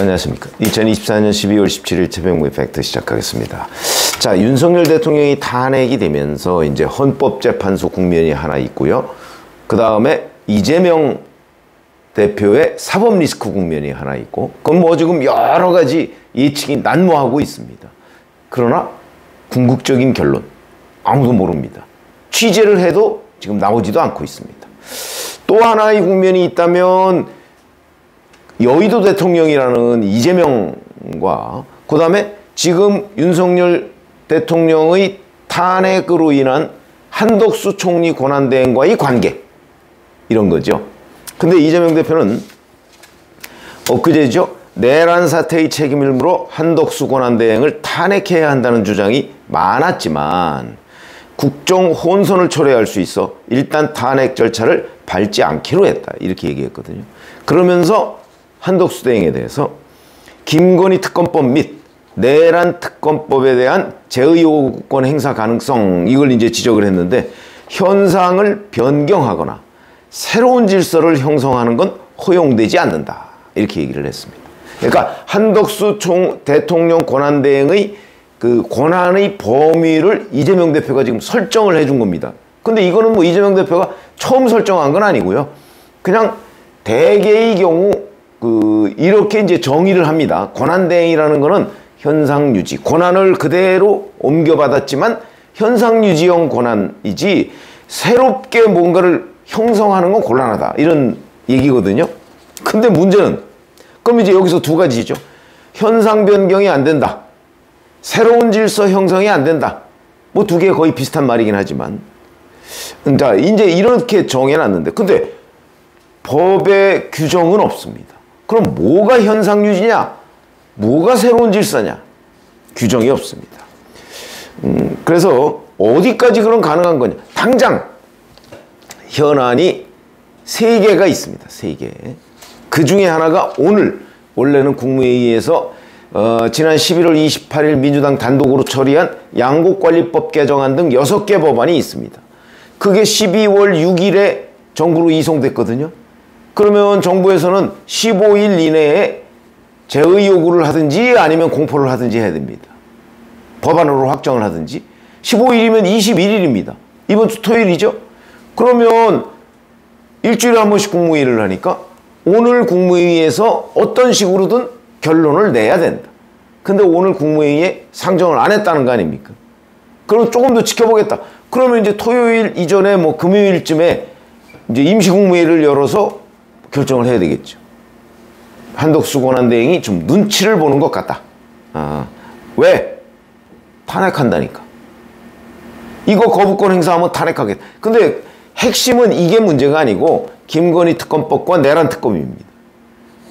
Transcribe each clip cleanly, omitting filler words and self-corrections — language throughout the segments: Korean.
안녕하십니까. 2024년 12월 17일 최병무의 팩트 시작하겠습니다. 자, 윤석열 대통령이 탄핵이 되면서 이제 헌법재판소 국면이 하나 있고요. 그 다음에 이재명 대표의 사법 리스크 국면이 하나 있고, 그건 뭐 지금 여러 가지 예측이 난무하고 있습니다. 그러나 궁극적인 결론 아무도 모릅니다. 취재를 해도 지금 나오지도 않고 있습니다. 또 하나의 국면이 있다면 여의도 대통령이라는 이재명과 그 다음에 지금 윤석열 대통령의 탄핵으로 인한 한덕수 총리 권한대행과의 관계, 이런 거죠. 근데 이재명 대표는 엊그제죠. 내란 사태의 책임을 물어 한덕수 권한대행을 탄핵해야 한다는 주장이 많았지만 국정 혼선을 초래할 수 있어 일단 탄핵 절차를 밟지 않기로 했다, 이렇게 얘기했거든요. 그러면서 한덕수 대행에 대해서 김건희 특검법 및 내란 특검법에 대한 재의혹권 행사 가능성, 이걸 이제 지적을 했는데, 현상을 변경하거나 새로운 질서를 형성하는 건 허용되지 않는다, 이렇게 얘기를 했습니다. 그러니까 한덕수 대통령 권한대행의 그 권한의 범위를 이재명 대표가 지금 설정을 해준 겁니다. 근데 이거는 뭐 이재명 대표가 처음 설정한 건 아니고요. 그냥 대개의 경우 이렇게 이제 정의를 합니다. 권한대행이라는 거는 현상 유지, 권한을 그대로 옮겨받았지만 현상 유지형 권한이지 새롭게 뭔가를 형성하는 건 곤란하다, 이런 얘기거든요. 근데 문제는 그럼 이제 여기서 두 가지죠. 현상 변경이 안 된다, 새로운 질서 형성이 안 된다. 뭐 두 개 거의 비슷한 말이긴 하지만, 자, 이제 이렇게 정해놨는데, 근데 법의 규정은 없습니다. 그럼 뭐가 현상 유지냐? 뭐가 새로운 질서냐? 규정이 없습니다. 그래서 어디까지 그럼 가능한 거냐? 당장 현안이 3개가 있습니다. 3개. 그 중에 하나가 오늘, 원래는 국무회의에서 지난 11월 28일 민주당 단독으로 처리한 양곡관리법 개정안 등 6개 법안이 있습니다. 그게 12월 6일에 정부로 이송됐거든요. 그러면 정부에서는 15일 이내에 재의 요구를 하든지 아니면 공포를 하든지 해야 됩니다. 법안으로 확정을 하든지. 15일이면 21일입니다. 이번 주 토요일이죠. 그러면 일주일에 한 번씩 국무회의를 하니까 오늘 국무회의에서 어떤 식으로든 결론을 내야 된다. 근데 오늘 국무회의에 상정을 안 했다는 거 아닙니까? 그럼 조금 더 지켜보겠다. 그러면 이제 토요일 이전에 뭐 금요일쯤에 이제 임시국무회의를 열어서 결정을 해야 되겠죠. 한덕수 권한대행이 좀 눈치를 보는 것 같다. 왜? 탄핵한다니까. 이거 거부권 행사하면 탄핵하겠다. 근데 핵심은 이게 문제가 아니고 김건희 특검법과 내란 특검입니다.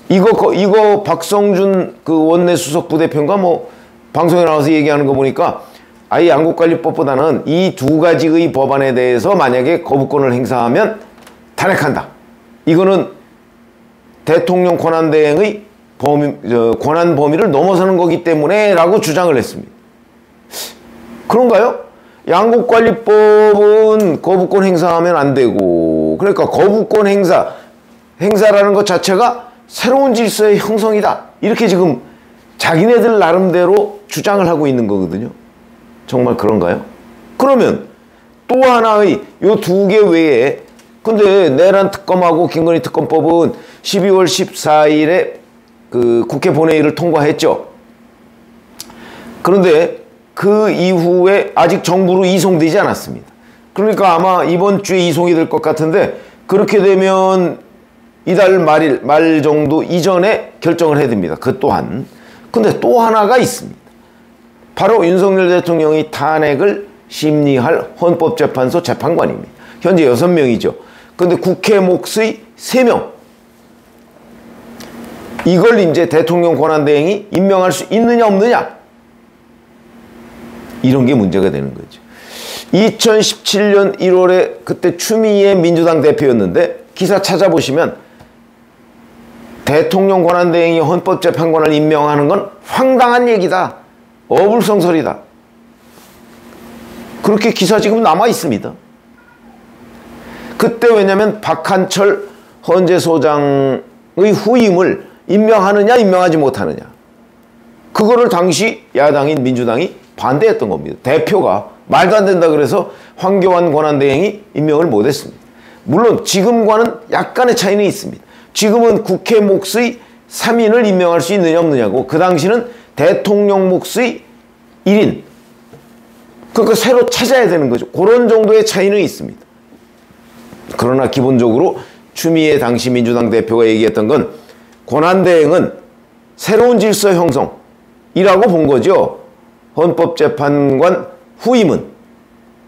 이거 박성준 그 원내 수석 부대표가 뭐 방송에 나와서 얘기하는 거 보니까 아예 양곡관리법보다는 이 두 가지의 법안에 대해서 만약에 거부권을 행사하면 탄핵한다. 이거는 대통령 권한대행의 권한 범위를 넘어서는 거기 때문에 라고 주장을 했습니다. 그런가요? 양곡관리법은 거부권 행사하면 안 되고, 그러니까 거부권 행사라는 것 자체가 새로운 질서의 형성이다, 이렇게 지금 자기네들 나름대로 주장을 하고 있는 거거든요. 정말 그런가요? 그러면 또 하나의 요 2개 외에, 근데 내란 특검하고 김건희 특검법은 12월 14일에 그 국회 본회의를 통과했죠. 그런데 그 이후에 아직 정부로 이송되지 않았습니다. 그러니까 아마 이번 주에 이송이 될 것 같은데, 그렇게 되면 이달 말 정도 이전에 결정을 해야 됩니다. 그 또한. 근데 또 하나가 있습니다. 바로 윤석열 대통령이 탄핵을 심리할 헌법재판소 재판관입니다. 현재 6명이죠. 근데 국회 몫의 3명. 이걸 이제 대통령 권한대행이 임명할 수 있느냐 없느냐, 이런 게 문제가 되는 거죠. 2017년 1월에 그때 추미애 민주당 대표였는데, 기사 찾아보시면 대통령 권한대행이 헌법재판관을 임명하는 건 황당한 얘기다, 어불성설이다, 그렇게 기사 지금 남아 있습니다. 그때 왜냐면 박한철 헌재소장의 후임을 임명하느냐 임명하지 못하느냐. 그거를 당시 야당인 민주당이 반대했던 겁니다. 대표가 말도 안 된다 그래서 황교안 권한대행이 임명을 못했습니다. 물론 지금과는 약간의 차이는 있습니다. 지금은 국회 몫의 3인을 임명할 수 있느냐 없느냐고, 그 당시는 대통령 몫의 1인. 그러니까 새로 찾아야 되는 거죠. 그런 정도의 차이는 있습니다. 그러나 기본적으로 추미애 당시 민주당 대표가 얘기했던 건 권한대행은 새로운 질서 형성이라고 본 거죠. 헌법재판관 후임은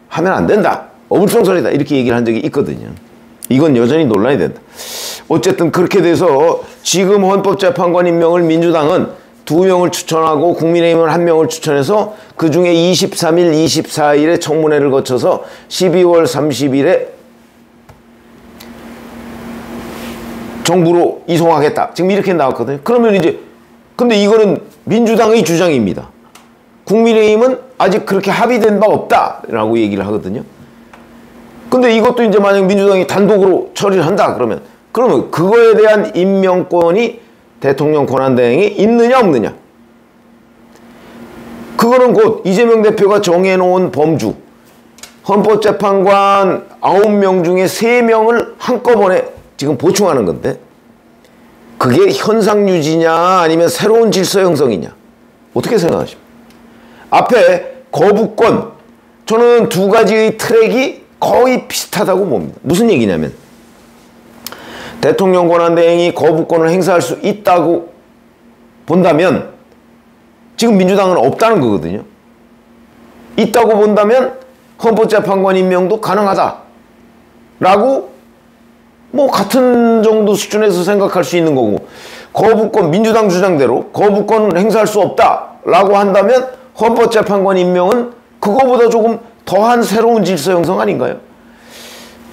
하면 안 된다. 어불성설이다. 이렇게 얘기를 한 적이 있거든요. 이건 여전히 논란이 된다. 어쨌든 그렇게 돼서 지금 헌법재판관 임명을 민주당은 2명을 추천하고 국민의힘은 1명을 추천해서 그중에 23일, 24일에 청문회를 거쳐서 12월 30일에 정부로 이송하겠다. 지금 이렇게 나왔거든요. 그러면 이제 근데 이거는 민주당의 주장입니다. 국민의힘은 아직 그렇게 합의된 바 없다라고 얘기를 하거든요. 근데 이것도 이제 만약 민주당이 단독으로 처리를 한다 그러면 그거에 대한 임명권이 대통령 권한대행이 있느냐 없느냐. 그거는 곧 이재명 대표가 정해놓은 범주, 헌법재판관 9명 중에 3명을 한꺼번에 지금 보충하는 건데, 그게 현상 유지냐 아니면 새로운 질서 형성이냐. 어떻게 생각하십니까? 앞에 거부권, 저는 두 가지의 트랙이 거의 비슷하다고 봅니다. 무슨 얘기냐면 대통령 권한대행이 거부권을 행사할 수 있다고 본다면 지금 민주당은 없다는 거거든요. 있다고 본다면 헌법재판관 임명도 가능하다라고 뭐 같은 정도 수준에서 생각할 수 있는 거고, 거부권, 민주당 주장대로 거부권을 행사할 수 없다라고 한다면 헌법재판관 임명은 그거보다 조금 더한 새로운 질서 형성 아닌가요?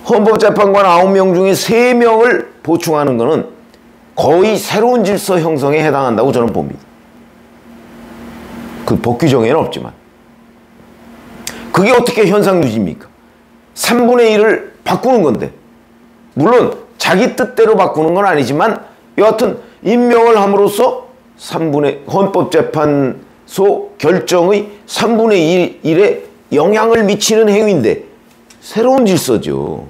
헌법재판관 9명 중에 3명을 보충하는 것은 거의 새로운 질서 형성에 해당한다고 저는 봅니다. 그 법 규정에는 없지만. 그게 어떻게 현상 유지입니까? 3분의 1을 바꾸는 건데, 물론 자기 뜻대로 바꾸는 건 아니지만 여하튼 임명을 함으로써 헌법재판소 결정의 3분의 1에 영향을 미치는 행위인데 새로운 질서죠.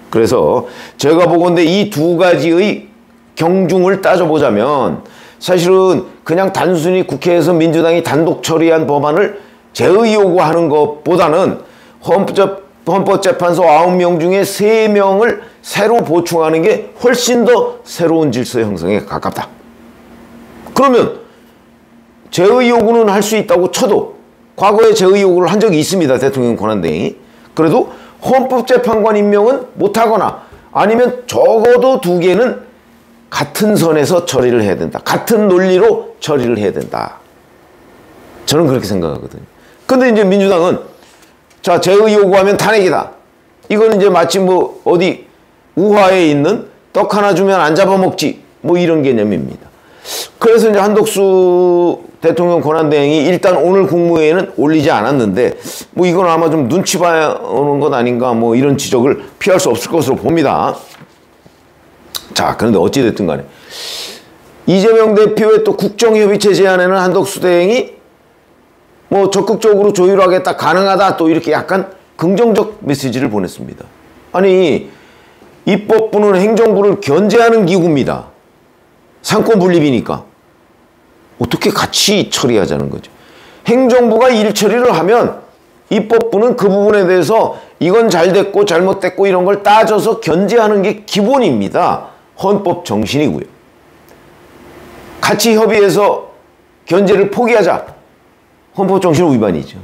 그래서 제가 보건대 이 두 가지의 경중을 따져보자면 사실은 그냥 단순히 국회에서 민주당이 단독 처리한 법안을 제의 요구하는 것보다는 헌법재판소 9명 중에 3명을 새로 보충하는 게 훨씬 더 새로운 질서 형성에 가깝다. 그러면 제의 요구는 할 수 있다고 쳐도 과거에 제의 요구를 한 적이 있습니다. 대통령 권한대행이. 그래도 헌법재판관 임명은 못하거나 아니면 적어도 2개는 같은 선에서 처리를 해야 된다. 같은 논리로 처리를 해야 된다. 저는 그렇게 생각하거든요. 근데 이제 민주당은 자, 제의 요구하면 탄핵이다. 이건 이제 마치 뭐 어디 우화에 있는 떡 하나 주면 안 잡아먹지 뭐 이런 개념입니다. 그래서 이제 한덕수 대통령 권한대행이 일단 오늘 국무회의는 올리지 않았는데 뭐 이건 아마 좀 눈치 봐야 오는 것 아닌가 뭐 이런 지적을 피할 수 없을 것으로 봅니다. 자, 그런데 어찌됐든 간에 이재명 대표의 또 국정협의체 제안에는 한덕수 대행이 뭐 적극적으로 조율하겠다, 가능하다 또 이렇게 약간 긍정적 메시지를 보냈습니다. 아니, 입법부는 행정부를 견제하는 기구입니다. 상권 분립이니까. 어떻게 같이 처리하자는 거죠. 행정부가 일 처리를 하면 입법부는 그 부분에 대해서 이건 잘 됐고 잘못됐고 이런 걸 따져서 견제하는 게 기본입니다. 헌법 정신이고요. 같이 협의해서 견제를 포기하자. 헌법 정신 위반이죠.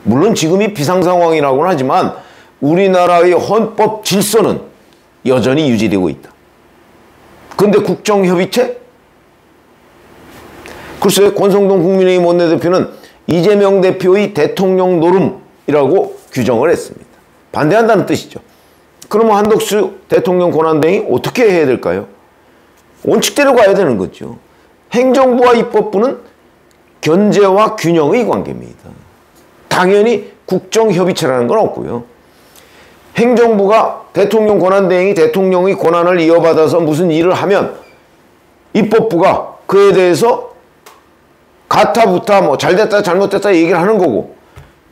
물론 지금이 비상상황이라고는 하지만 우리나라의 헌법 질서는 여전히 유지되고 있다. 그런데 국정협의체? 글쎄 권성동 국민의힘 원내대표는 이재명 대표의 대통령 노름이라고 규정을 했습니다. 반대한다는 뜻이죠. 그러면 한덕수 대통령 권한대행이 어떻게 해야 될까요? 원칙대로 가야 되는 거죠. 행정부와 입법부는 견제와 균형의 관계입니다. 당연히 국정협의체라는 건 없고요. 행정부가 대통령 권한대행이 대통령의 권한을 이어받아서 무슨 일을 하면 입법부가 그에 대해서 가타부타 뭐 잘됐다 잘못됐다 얘기를 하는 거고,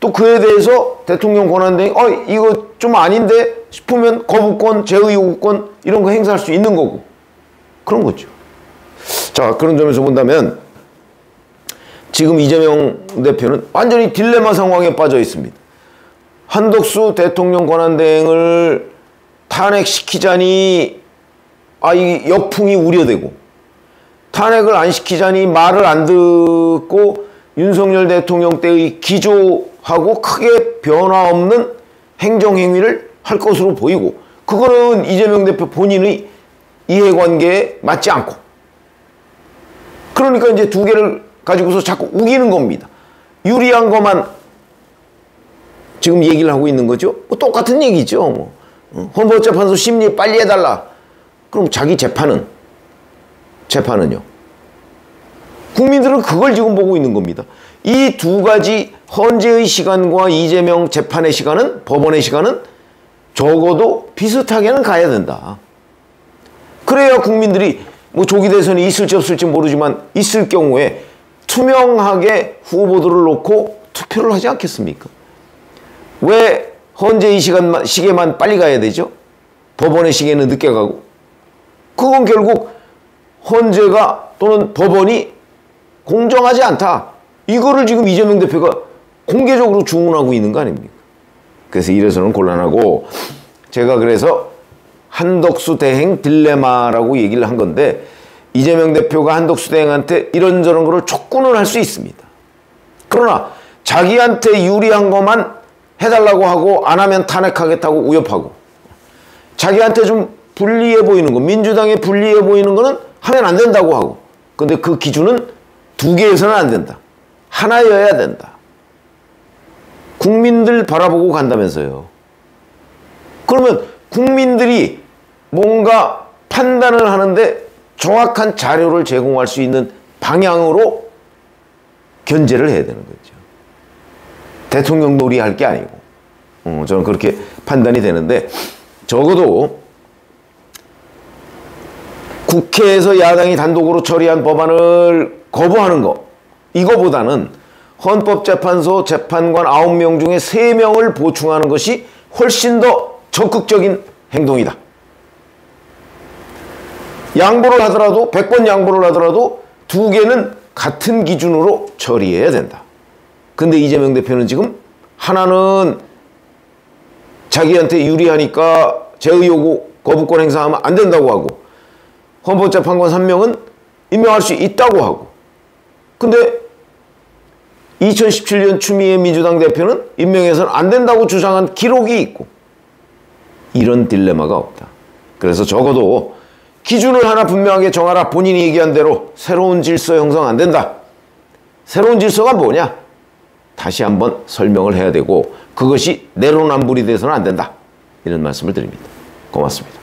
또 그에 대해서 대통령 권한대행이 이거 좀 아닌데 싶으면 거부권, 재의요구권 이런 거 행사할 수 있는 거고, 그런 거죠. 자, 그런 점에서 본다면 지금 이재명 대표는 완전히 딜레마 상황에 빠져 있습니다. 한덕수 대통령 권한대행을 탄핵시키자니 이 역풍이 우려되고, 탄핵을 안 시키자니 말을 안 듣고 윤석열 대통령 때의 기조하고 크게 변화 없는 행정행위를 할 것으로 보이고, 그거는 이재명 대표 본인의 이해관계에 맞지 않고, 그러니까 이제 두 개를 가지고서 자꾸 우기는 겁니다. 유리한 것만 지금 얘기를 하고 있는 거죠. 뭐 똑같은 얘기죠. 헌법재판소 심리 빨리 해달라. 그럼 자기 재판은요? 국민들은 그걸 지금 보고 있는 겁니다. 이 두 가지 헌재의 시간과 이재명 재판의 시간은, 법원의 시간은 적어도 비슷하게는 가야 된다. 그래야 국민들이 뭐 조기 대선이 있을지 없을지 모르지만 있을 경우에 투명하게 후보들을 놓고 투표를 하지 않겠습니까? 왜 헌재의 시계만 빨리 가야 되죠? 법원의 시계는 늦게 가고. 그건 결국 헌재가 또는 법원이 공정하지 않다. 이거를 지금 이재명 대표가 공개적으로 주문하고 있는 거 아닙니까? 그래서 이래서는 곤란하고, 제가 그래서 한덕수 대행 딜레마라고 얘기를 한 건데, 이재명 대표가 한덕수 대행한테 이런저런 거를 촉구는 할 수 있습니다. 그러나 자기한테 유리한 것만 해달라고 하고 안 하면 탄핵하겠다고 위협하고, 자기한테 좀 불리해 보이는 거, 민주당에 불리해 보이는 거는 하면 안 된다고 하고, 근데 그 기준은 두 개에서는 안 된다. 하나여야 된다. 국민들 바라보고 간다면서요. 그러면 국민들이 뭔가 판단을 하는데 정확한 자료를 제공할 수 있는 방향으로 견제를 해야 되는 거죠. 대통령 놀이할 게 아니고. 저는 그렇게 판단이 되는데, 적어도 국회에서 야당이 단독으로 처리한 법안을 거부하는 거, 이거보다는 헌법재판소 재판관 9명 중에 3명을 보충하는 것이 훨씬 더 적극적인 행동이다. 양보를 하더라도, 100번 양보를 하더라도 두 개는 같은 기준으로 처리해야 된다. 근데 이재명 대표는 지금 하나는 자기한테 유리하니까 재의요구 거부권 행사하면 안 된다고 하고, 헌법재판관 3명은 임명할 수 있다고 하고, 근데 2017년 추미애 민주당 대표는 임명해서는 안 된다고 주장한 기록이 있고, 이런 딜레마가 없다. 그래서 적어도 기준을 하나 분명하게 정하라. 본인이 얘기한 대로 새로운 질서 형성 안 된다. 새로운 질서가 뭐냐? 다시 한번 설명을 해야 되고, 그것이 내로남불이 돼서는 안 된다. 이런 말씀을 드립니다. 고맙습니다.